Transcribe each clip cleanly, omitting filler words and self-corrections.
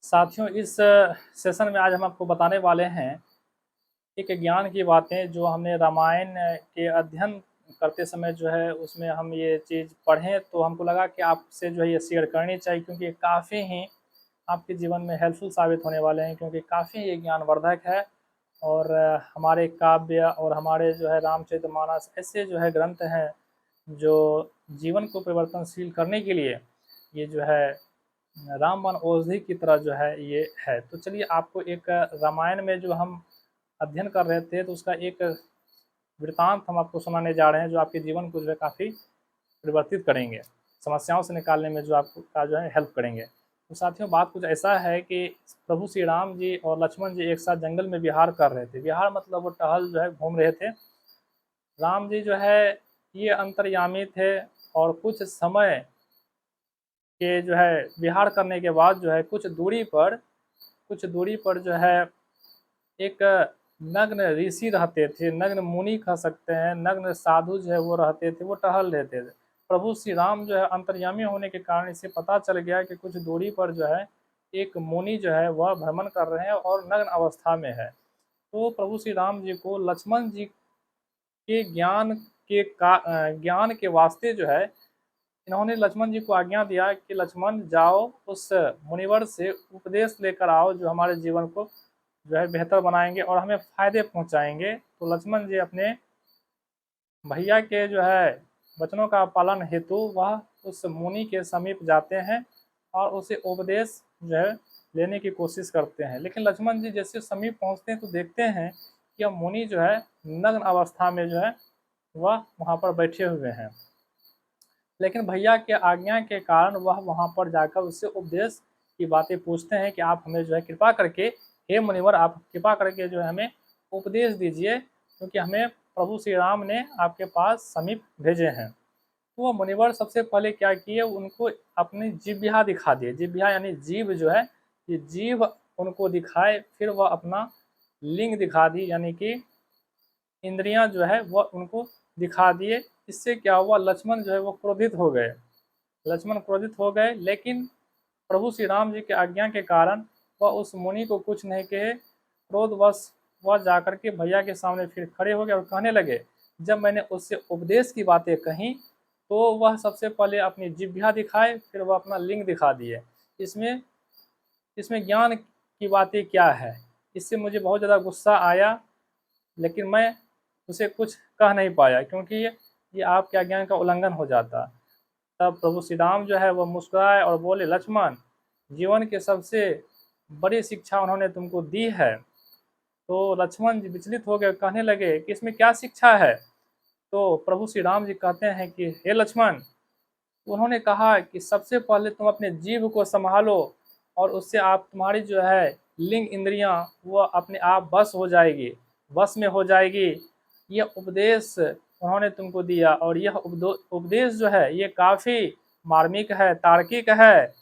साथियों, इस सेशन में आज हम आपको बताने वाले हैं एक ज्ञान की बातें जो हमने रामायण के अध्ययन करते समय जो है उसमें हम ये चीज़ पढ़ें, तो हमको लगा कि आपसे जो है ये शेयर करनी चाहिए, क्योंकि ये काफ़ी ही आपके जीवन में हेल्पफुल साबित होने वाले हैं, क्योंकि काफ़ी ये ज्ञानवर्धक है। और हमारे काव्य और हमारे जो है रामचरितमानस ऐसे जो है ग्रंथ हैं जो जीवन को परिवर्तनशील करने के लिए ये जो है रामबाण औषधि की तरह जो है ये है। तो चलिए आपको एक रामायण में जो हम अध्ययन कर रहे थे तो उसका एक वृतांत हम आपको सुनाने जा रहे हैं, जो आपके जीवन को जो है काफ़ी परिवर्तित करेंगे, समस्याओं से निकालने में जो आपको का जो है हेल्प करेंगे। तो साथियों, बात कुछ ऐसा है कि प्रभु श्री राम जी और लक्ष्मण जी एक साथ जंगल में विहार कर रहे थे। विहार मतलब वो टहल जो है घूम रहे थे। राम जी जो है ये अंतर्यामी थे और के जो है विहार करने के बाद जो है कुछ दूरी पर जो है एक नग्न ऋषि रहते थे, नग्न मुनि कह सकते हैं, नग्न साधु जो है वो रहते थे, वो टहल रहते थे। प्रभु श्री राम जो है अंतर्यामी होने के कारण इसे पता चल गया कि कुछ दूरी पर जो है एक मुनि जो है वह भ्रमण कर रहे हैं और नग्न अवस्था में है। तो प्रभु श्री राम जी को लक्ष्मण जी के ज्ञान के वास्ते जो है इन्होंने लक्ष्मण जी को आज्ञा दिया कि लक्ष्मण जाओ उस मुनिवर से उपदेश लेकर आओ, जो हमारे जीवन को जो है बेहतर बनाएंगे और हमें फायदे पहुंचाएंगे। तो लक्ष्मण जी अपने भैया के जो है वचनों का पालन हेतु वह उस मुनि के समीप जाते हैं और उसे उपदेश जो है लेने की कोशिश करते हैं। लेकिन लक्ष्मण जी जैसे समीप पहुंचते हैं तो देखते हैं कि यह मुनि जो है नग्न अवस्था में जो है वह वहाँ पर बैठे हुए हैं। लेकिन भैया के आज्ञा के कारण वह वहाँ पर जाकर उससे उपदेश की बातें पूछते हैं कि आप हमें जो है कृपा करके, हे मुनिवर, आप कृपा करके जो है हमें उपदेश दीजिए, क्योंकि हमें प्रभु श्री राम ने आपके पास समीप भेजे हैं। तो वह मुनिवर सबसे पहले क्या किए, उनको अपनी जिह्वा दिखा दिए। जिह्वा यानी जीभ जो है, ये जीभ उनको दिखाए। फिर वह अपना लिंग दिखा दी, यानी कि इंद्रियां जो है वह उनको दिखा दिए। इससे क्या हुआ, लक्ष्मण जो है वो क्रोधित हो गए। लक्ष्मण क्रोधित हो गए, लेकिन प्रभु श्री राम जी के आज्ञा के कारण वह उस मुनि को कुछ नहीं कहे। क्रोधवश वह जाकर के भैया के सामने फिर खड़े हो गए और कहने लगे, जब मैंने उससे उपदेश की बातें कही तो वह सबसे पहले अपनी जिह्वा दिखाए, फिर वह अपना लिंग दिखा दिए। इसमें इसमें ज्ञान की बातें क्या है, इससे मुझे बहुत ज़्यादा गुस्सा आया, लेकिन मैं उसे कुछ कह नहीं पाया, क्योंकि ये आपके आज्ञा का उल्लंघन हो जाता। तब प्रभु श्री राम जो है वो मुस्कुराए और बोले, लक्ष्मण, जीवन के सबसे बड़ी शिक्षा उन्होंने तुमको दी है। तो लक्ष्मण जी विचलित हो गए, कहने लगे कि इसमें क्या शिक्षा है। तो प्रभु श्री राम जी कहते हैं कि हे लक्ष्मण, उन्होंने कहा कि सबसे पहले तुम अपने जीभ को संभालो और उससे आप तुम्हारी जो है लिंग इंद्रियां वो अपने आप वश में हो जाएगी। यह उपदेश उन्होंने तुमको दिया और यह उपदेश जो है ये काफ़ी मार्मिक है, तार्किक है,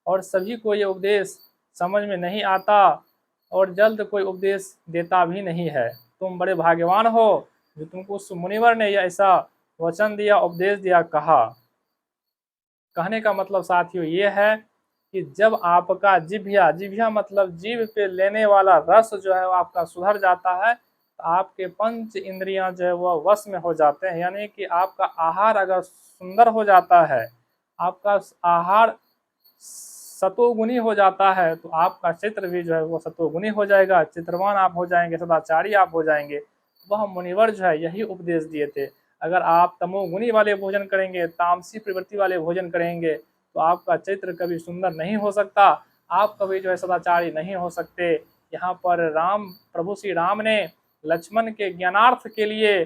और सभी को ये उपदेश समझ में नहीं आता और जल्द कोई उपदेश देता भी नहीं है। तुम बड़े भाग्यवान हो जो तुमको उस मुनिवर ने यह ऐसा वचन दिया, उपदेश दिया, कहा। कहने का मतलब साथियों ये है कि जब आपका जिह्वा मतलब जीभ पे लेने वाला रस जो है वो आपका सुधर जाता है, तो आपके पंच इंद्रियां जो है वह वश में हो जाते हैं। यानी कि आपका आहार अगर सुंदर हो जाता है, आपका आहार सतोगुणी हो जाता है, तो आपका चित्र भी जो है वो सतोगुणी हो जाएगा, चित्रवान आप हो जाएंगे, सदाचारी आप हो जाएंगे। वह मुनिवर जो है यही उपदेश दिए थे। अगर आप तमोगुणी वाले भोजन करेंगे, तामसी प्रवृत्ति वाले भोजन करेंगे, तो आपका चरित्र कभी सुंदर नहीं हो सकता, आप कभी जो है सदाचारी नहीं हो सकते। यहाँ पर प्रभु श्री राम ने लक्ष्मण के ज्ञानार्थ के लिए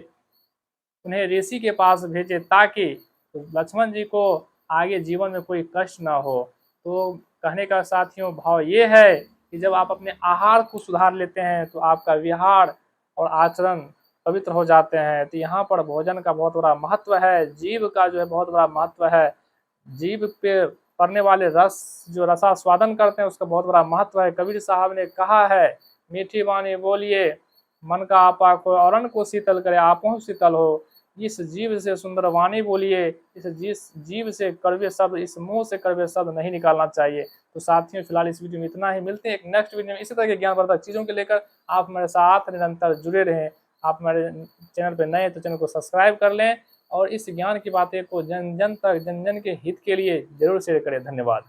उन्हें ऋषि के पास भेजे, ताकि लक्ष्मण जी को आगे जीवन में कोई कष्ट ना हो। तो कहने का साथियों भाव ये है कि जब आप अपने आहार को सुधार लेते हैं तो आपका विहार और आचरण पवित्र हो जाते हैं। तो यहाँ पर भोजन का बहुत बड़ा महत्व है, जीव का जो है बहुत बड़ा महत्व है। जीव पे पड़ने वाले रस जो रसास्वादन करते हैं उसका बहुत बड़ा महत्व है। कबीर साहब ने कहा है, मीठी वाणी बोलिए मन का आपा को, और अन्न को शीतल करे आपो शीतल हो। इस जीव से सुंदर वाणी बोलिए, इस जीव से कड़वे शब्द, इस मुंह से कड़वे शब्द नहीं निकालना चाहिए। तो साथियों फिलहाल इस वीडियो में इतना ही, मिलते हैं एक नेक्स्ट वीडियो में इसी तरह के ज्ञानवर्धक चीज़ों को लेकर। आप मेरे साथ निरंतर जुड़े रहें। आप मेरे चैनल पर नए तो चैनल को सब्सक्राइब कर लें और इस ज्ञान की बातें को जन जन तक, जन जन के हित के लिए जरूर शेयर करें। धन्यवाद।